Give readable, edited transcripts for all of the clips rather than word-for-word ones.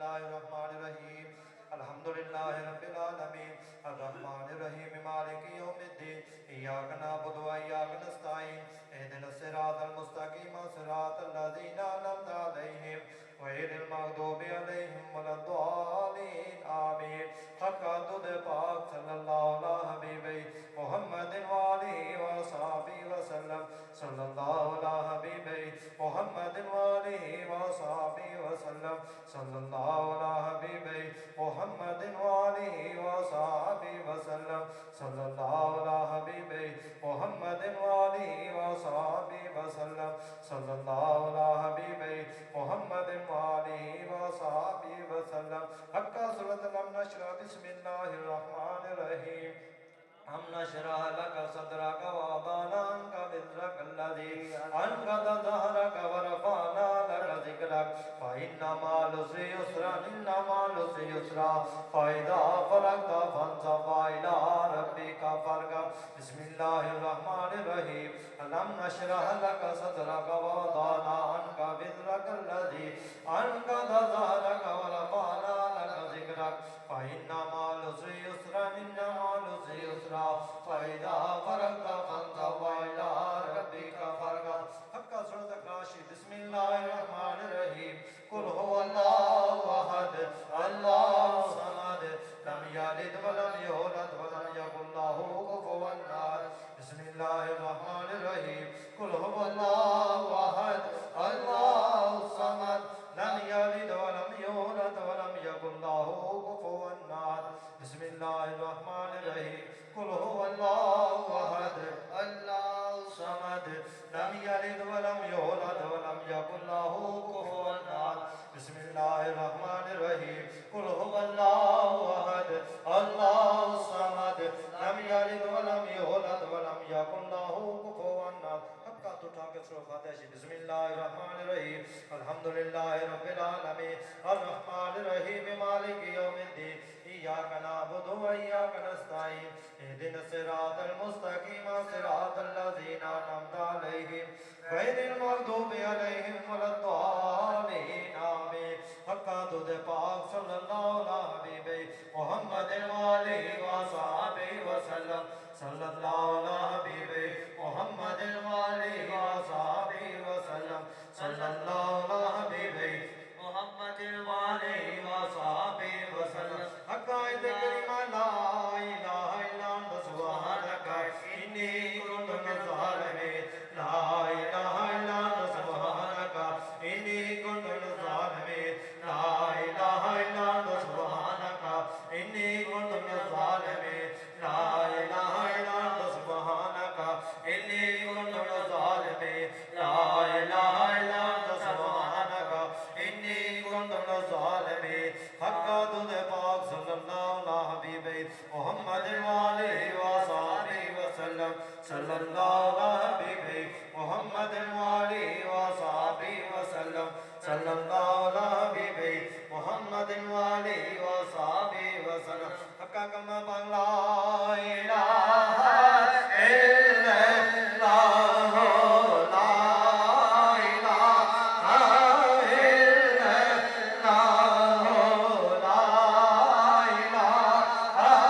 الله الرحمن الرحيم الحمد لله رب العالمين الرحمن الرحيم مالك يوم الدين إياك نعبد وإياك نستعين اهدنا الصراط المستقيم صراط الذين أنعمت عليهم غير المغضوب عليهم ولا الضالين آمين حق عدد پاک صلی اللہ علیہ حبیبی محمد وآلہ وصحبہ وسلم صلی اللہ علیہ حبیبی محمد وآلہ وصحبہ وسلم صلی اللہ علیہ حبیبی محمد وآلہ وصحبہ وسلم صلی اللہ علیہ حبیبی محمد وآلہ وصحبہ وسلم صلی اللہ علیہ حبیبی محمد وآلہ وصحبہ وسلم حق صورت لم نشرح بسم اللہ الرحمن الرحیم ہم نشرح لك صدرك ووضعنا عنك وزرك الذي أنقض ظهرك ورفعنا لك ذكرك فإن مع العسر يسرا إن مع العسر يسرا فإذا فرغت فانصب إلى ربك فارغب بسم الله الرحمن الرحيم ألم نشرح لك صدرك ووضعنا عنك وزرك الذي أنقض ظهرك ورفعنا لك ذكرك فإن مع العسر يسرا إن مع العسر يسرا فإذا فرغت فانصب إلى ربك فارغب حق سورة الكاشف بسم الله الرحمن الرحيم قل هو الله أحد الله الصمد لم يلد ولم يولد ولم يكن له كفوا أحد بسم الله الرحمن الرحيم قل هو الله أحد الله الصمد لم يلد ولم يولد ولم يكن له كفوا أحد بسم الله الرحمن الرحيم قل هو الله أحد الله الصمد لم يلد ولم يولد ولم يكن له كفوا أحد بسم الله الرحمن الرحيم قل هو الله أحد الله الصمد لم يلد ولم يولد ولم يكن له كفوا أحد بسم الله الرحمن الرحيم الحمد لله رب العالمين الرحمن الرحيم مالك يوم الدين إياك نعبد وإياك نستعين اهدنا الصراط المستقيم صراط الذين أنعمت عليهم غير المغضوب عليهم ولا الضالين آمين حق عدد پاک صلی اللہ علیہ حبیبی محمد وآلہ وصحبہ وسلم صلی اللہ علیہ حبیبی محمد وآلہ وصحبہ وسلم صلی اللہ علیہ حبیبی محمد وآلہ وصحبہ وسلم حق عید کریمہ لا الہ الا انت سبحانک انی کنت من الظالمین لا الہ الا انت سبحانک انی کنت من الظالمین لا الہ الا انت سبحانک انی کنت من الظالمین لا الہ الا انت سبحانک انی کنت من الظالمین لا الہ الا انت سبحانک انی کنت من الظالمین حق عدد پاک صلی اللہ علیہ حبیبی محمد وآلہ وصحبہ وسلم صلی اللہ علیہ حبیبی محمد وآلہ وصحبہ وسلم صلی اللہ علیہ حبیبی محمد وآلہ وصحبہ وسلم حق کلمہ پاک لا الہ الا اللہ لا الہ الا اللہ لا الہ الا اللہ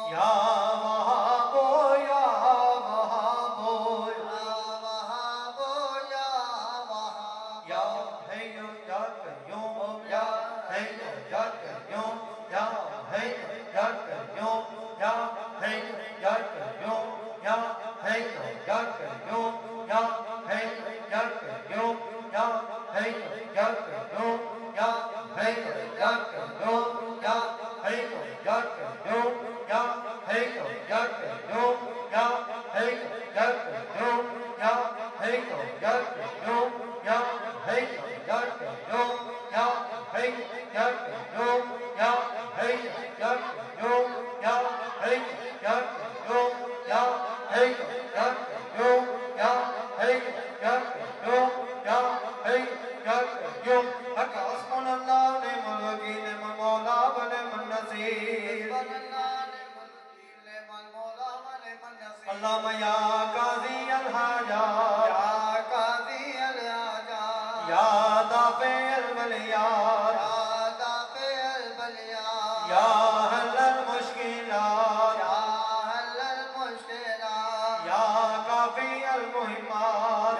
لا اللهم یا قاضی الحاجات یا دافع البلیات یا حل المشکلات یا کافی المہمات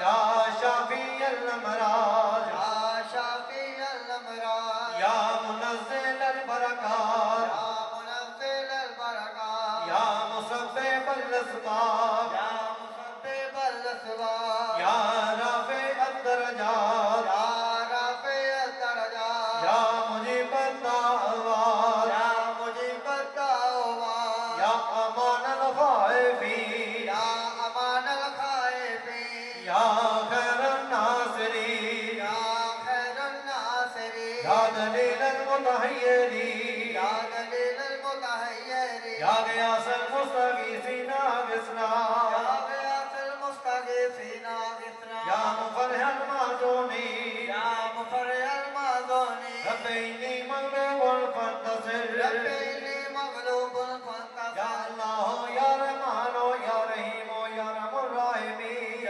یا شافی الامراض یا منزل البرکات یا مسبب الاسباب یا رافع الدرجات یا مجیب الدعوات یا امان الخائفین یا خیر الناصرین یا دلیل المتحیرین یا غیاث المستغیثین اغثنا یا مفرح المحزونین رب انی مغلوب فانتصر یا اللہ یا رحمان یا رحیم یا رحم الراحمین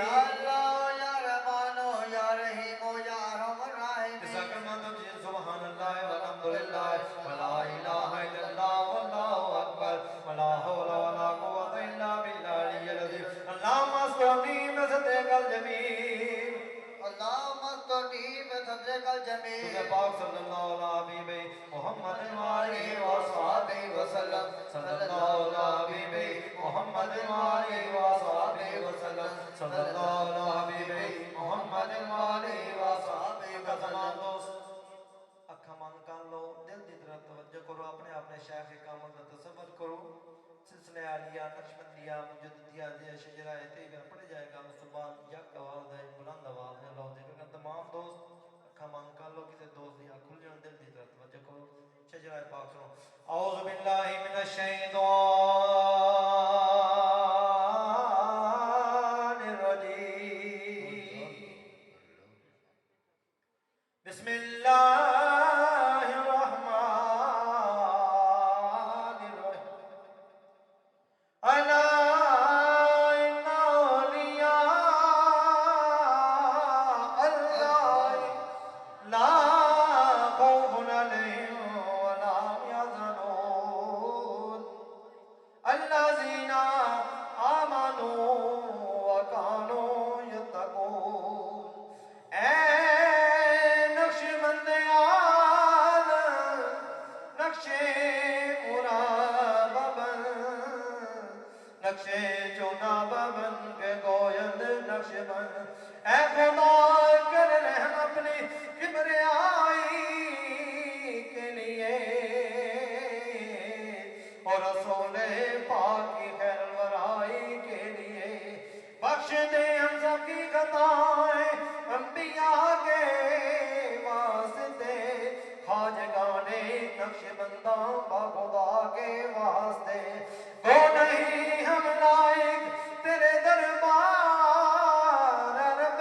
سبحان اللہ والحمدللہ ولا الہ الا اللہ واللہ اکبر ولا حول ولا قوة الا باللہ العلی العظیم اللہم استغنی بصدق الجمیل تجھے پاک صلی اللہ علیہ محمد وآلہ وصحبہ وسلم صلی اللہ علیہ محمد وآلہ وصحبہ وسلم صلی اللہ علیہ محمد وآلہ وصحبہ وسلم اکھا مان کر لو دل دی طرف توجہ کرو اپنے اپنے شیخ کامل کا تصور کرو سلسلہ عالیہ نقشبندیہ مجددیہ دیا شجرہ طیبہ پڑھ جائے گا مصبان یک آواز ہے بلند آواز ہے اللہ ذکر کا تمام دوست اکھا مان کر لو کسی دوست دیا کھل جان دل دی طرف توجہ کرو شجرہ پاک سنو اعوذ باللہ من الشیطان الرجیم بسم اللہ الرحمن الرحیم الا ان اولیاء اللہ لا خوف علیہم ولا هم يحزنون الذین آمنوا وكانوا يتقون اے نقش بندیان نقش مراببن نقش چناببن کے گویند نقش بند اے خدا کر رحم اپنی کبریائی کے لیے اور رسول پاک کی خیر الورائی کے لیے بخش دے ہم سب کی خطائیں انبیاء کے واسطے خواجگانے نقش بندہ با خدا کے واسطے وہ نہیں ہم لائق تیرے دربار رب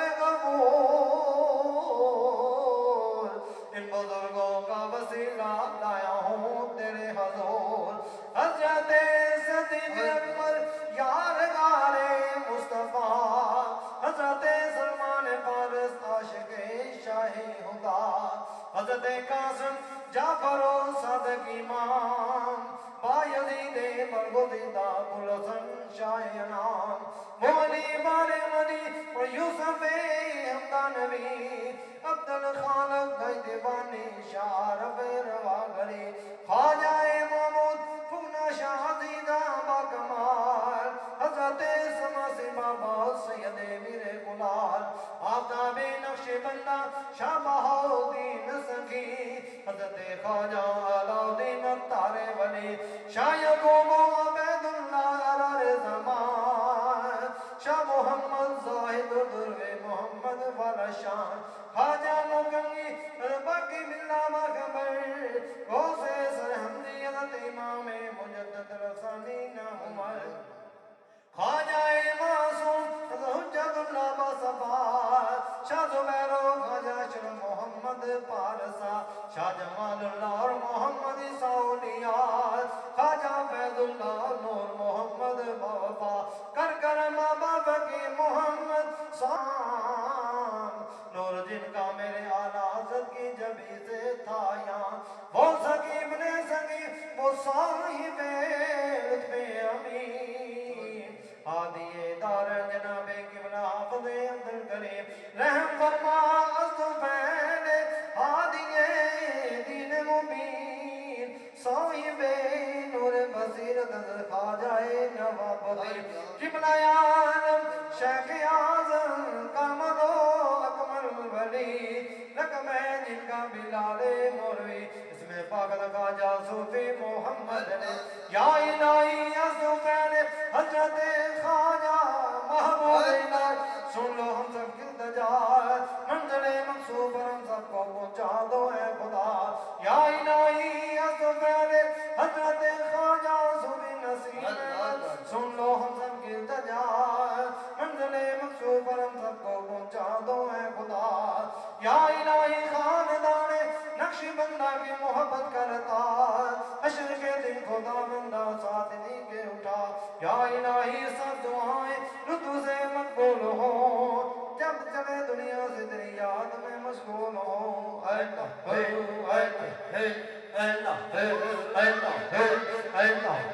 غفور ان بزرگوں کا وسیلہ لایا ہوں تیرے حضور حضرت صدیق اکبر یارغار مصطفیٰ حضرت سلمان فارس عاشق شاہ خدا حضرت قاسم جعفر و صادق امام بایزید برگزیدہ ابوالحسن شاہ انعام مولی بار مدی اور یوسف حمدانوی عبدالخالق غیدبانی شاہ عرب رواغری خواجہ محمود فگنا شاہ عزیزہ باکمال حضرت سماسی بابا سید میر قلال آفتاب نقش بندہ شاہ بہاؤدین سخی حضرت خواجہ علاؤدین اختار ولی شاہ یعقوب و عبید اللہ عرار زمان شاہ محمد زاہد دروے محمد والا شان خواجہ مکنگی باقی ملہ باخبر غوث سرحمدی حضرت امام مجدد رسانی عمر خواجہ معصوم حجت اللہ باصفات شاہ زبیر و خواجہ شرف محمد پارسا شاہ جمال جمال اللہ اور محمد ساؤلیات خواجہ فیض اللہ نور محمد وفا کر ماں باپ کی محمد سام نور جن کا میرے اعلیٰ حضرت کی جبی سے تھا یہاں وہ سقیب نے سقیب وہ صاحب لطف امین ہادی دار جناب قبلہ حافظ عبدالکریم رحم فرما اصطفین ہادی دین مبین صاحب نور بصیرت خواجہ نواب قبلہ عالم شیخ اعظم کامل و اکمل ولی رقم ہے جن کا بلال موروی اس میں پاکت خواجہ صوفی محمد نے یا الہی اصطفین حضرت خواجہ محبوب الہی سن لو ہم سب کی التجا منزل مقصود پر ہم سب کو پہنچا دو اے خدا یا الہی اصطفین حضرت خواجہ صوفی نصیب سن لو ہم سب کی التجا منزل مقصود پر ہم سب کو پہنچا دو اے خدا یا الہی خاندان نقش بندہ کی محبت کرتا حشر کے دن خدا بندہ ساتھ لے کے اٹھا یا الہی سب دعائیں لطف سے مقبول ہو جب چلے دنیا سے تیری یاد میں مشغول ہو اللہ اللہ اللہ اللہ